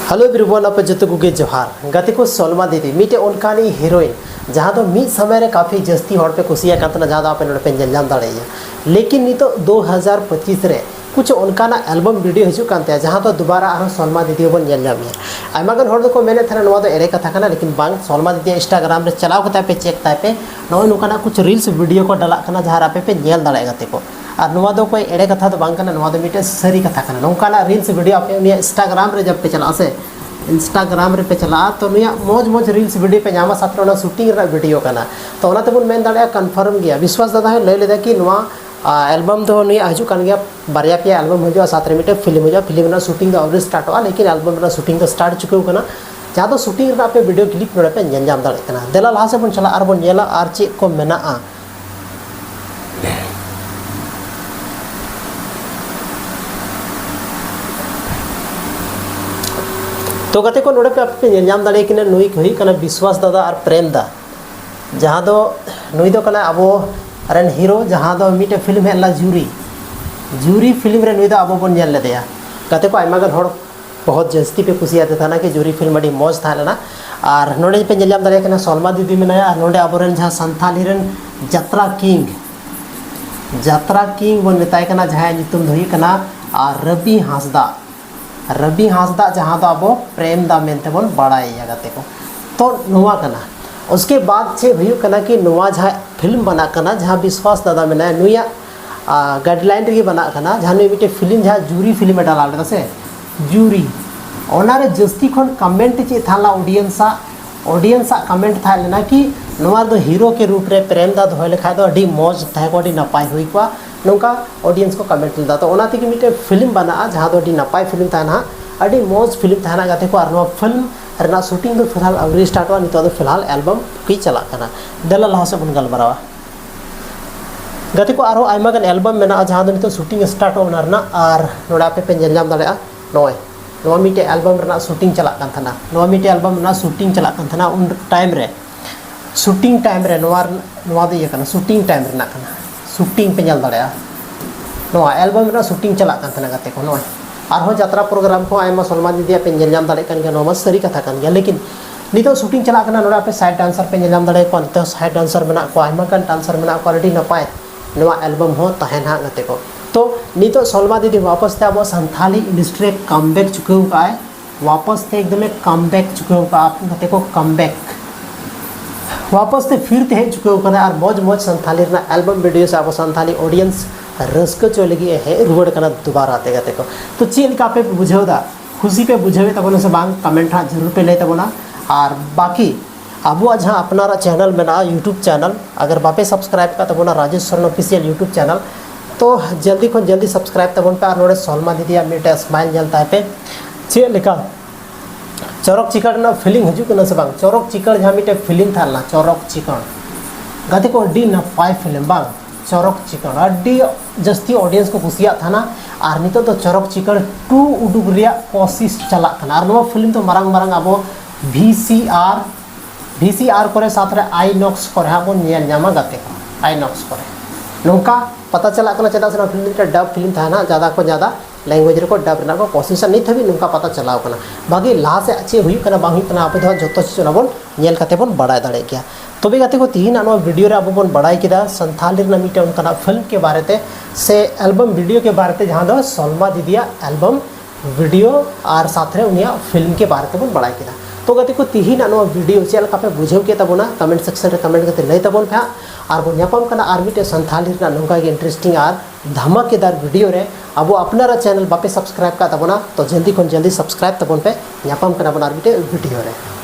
Hello everyone आप जतो को जोहार गति को सलमा दीदी मिटे उनकानी हीरोइन जहाँ तो मिड समय रे काफ़ी जस्ती हड़ पे कुसिया कातना जहाँ आप पे जलजाम दाड़ेया लेकिन नितो 2025 रे कुछ उनकाना एल्बम वीडियो हजू कानते जहाँ तो दोबारा आरो सलमा दीदी बन जलजामिया आयमागन हड़ को मेने थाना नवा दो एरे कथा काना लेकिन बांग सलमा दीदी इंस्टाग्राम रे चलाव कता पे चेक ताय पे नय नुकाना कुछ रील्स वीडियो को डाला काना जहाँ आप पे नेल दाड़े गते को और नवा दो कोई एड़े कथा तो बांग काना नवा दो मिटे सरी कथा काना नोकाना रील्स वीडियो आप इंस्टाग्राम रे जब पे चला से इंस्टाग्राम रे पे चला तो नुया मौज मौज रील्स वीडियो पे नामा साथ शूटिंग वीडियो करना तो ओना तेबन मेन दाड़ा कन्फर्म गया विश्वास दादा है लय लेदा कि नुआ एल्बम तो नुया हजू कान गया बारिया पे एल्बम हजू साथ रे मिटे फिल्म हजू फिल्म ना शूटिंग तो ऑलरेडी स्टार्ट लेकिन एल्बम ना शूटिंग तो स्टार्ट चुके होना जहाँ तो शूटिंग पे वीडियो क्लिप नोड़े पे नेल जाम दाड़े कना देला लहा से बन चला और बन नेला और चेक को मेना तो गते को नोड़े पे आपे नेलजाम दाड़े किना नुई हुई कना विश्वास दादा और प्रेम दा जहाँ दो नुई दो कना अबो रन हीरो जहाँ दो मिटे फिल्म हेला जूरी फिल्म रे नुई दो अबो बन नेल लेदेया गते को आयमागन हड़ बहुत जस्ती पे कुसियाते थाना कि जूरी फिल्म अड़ी मौज था लेना और नोड़े पे नेलजाम दाड़े कना सलमा दीदी मेनाया और नोड़े अबोरन जहाँ संथाली रन जात्रा किंग बन मेताय कना जहाँ नितुम धोई कना और रवि हांसदा जहाँ तो अब प्रेम दा मेनते बन बड़ाया गते को तो नुआ कना उसके बाद से हुई कना कि नुआ जहाँ फिल्म बना कना जहाँ विश्वास दादा में नुया गाइडलाइन रे बना कना जहाँ नुई मिटे फिल्म जहाँ जूरी फिल्म में डाला लेता से जूरी ओनारे जस्ती खन कमेंट चे थाला ऑडियंस कमेंट था लेना कि नुआ दो हीरो के रूप रे प्रेम दा धोय लेखा दो अडी मौज था को अडी नपाय हुई को नौका ऑडियंस को कमेंट लेदा तो ओना तिकी मिटे फिल्म बना जहाँ दो अडी नपाय फिल्म थाना अडी मौज फिल्म थाना गते को और फिल्म रना शूटिंग दो फिलहाल अवरी स्टार्ट हुआ नितो दो फिलहाल एल्बम की चला कना देला लहा से बन गलबरावा गते को आरो आयमागन एल्बम मेना जहाँ दो नितो शूटिंग स्टार्ट होना रना और नोड़ा पे नेलजाम दाड़ेया नोय नोवा मिटे एल्बम रना शूटिंग चला कान थाना नोवा मिटे एल्बम रना शूटिंग चला कान थाना उन टाइम रे शूटिंग टाइम रे नोवा दो ये कना शूटिंग टाइम रे ना कना शूटिंग पे नेल दाड़ेया नोवा एल्बम रना शूटिंग चला कान थाना गते को नोय और यात्रा प्रोग्राम को आयमा सलमा दीदी पे नेलजाम दाड़े कान गया नोमा सरी कथा कान गया लेकिन नितो शूटिंग चला काना नोड़ा पे साइड डांसर पे नेलजाम दाड़े को नितो साइड डांसर मेना को आयमा कान डांसर मेना को अलरेडी नपाय नोवा एल्बम हो तहन हा गते को तो नितो सलमा दीदी वापस थे अब संथाली इंडस्ट्री कमबैक चुके हुआ है वापस थे एकदम कमबैक चुके हुआ आप गते को कमबैक वापस थे फिर ते चुके हुआ और मौज मौज संथाली एल्बम वीडियो से अब संथाली ऑडियंस रस्क चो लगे है रुआड़ करना दोबारा आते गते को तो चेलका पे बुझेदा खुशी पे बुझे तब से बांग कमेंट हाँ जरूर पे ले तबना और बाकी अब जहाँ अपनारा चैनल मेना यूट्यूब चैनल अगर बापे सब्सक्राइब का तबना Rajesh Saran official YouTube channel तो जल्दी को जल्दी सब्सक्राइब तबन पे और नोड़े सलमा दीदी मिटे स्माइल जलता पे चे लेका चौरक चिकन ना फीलिंग हजू कना से बांग चौरक चिकन जहाँ मिटे फीलिंग था ना चौरक चिकन गते को अड्डी नपाय फिल्म बांग चौरक चिकन अड्डी जस्ती ऑडियंस को कुसिया था ना और नितो तो चौरक चिकन 2 उडुक रिया कोशिश चला कना और नवा फिल्म तो मारंग अब VCR करे साथ रे आईनॉक्स करे हाबो नेल न्यामा गते को आईनॉक्स करे नौका पता चला कना चदा से फिल्म डब फिल्म था ना ज़्यादा को ज़्यादा लैंग्वेज रे को डब रना को कोशिश नहीं थी नौका पता चलाव कना बाकी लाहा से अच्छे हुई कना बांग हुई कना आप दो जतो चीज बन नेल कते बन बड़ा दाड़े गया तबे गते को तीन आनो वीडियो रे अब बन बड़ाई किदा संथाली रे मिटे उनका फिल्म के बारे ते से एल्बम वीडियो के बारे ते जहाँ दो सलमा दीदिया एल्बम वीडियो और साथ रे उनिया फिल्म के बारे ते बन बड़ाई किदा तो गते को तीन आनो वीडियो चल का पे बुझेव के तबना कमेंट सेक्शन रे कमेंट करते लय तबन पे और बन न्यापम कना और मिटे संथाली रे नोका के इंटरेस्टिंग और धमाकेदार वीडियो रे अब अपनारा चैनल बापे सब्सक्राइब का तबना तो जल्दी को जल्दी सब्सक्राइब तबन पे न्यापम कना बना मिटे वीडियो रे।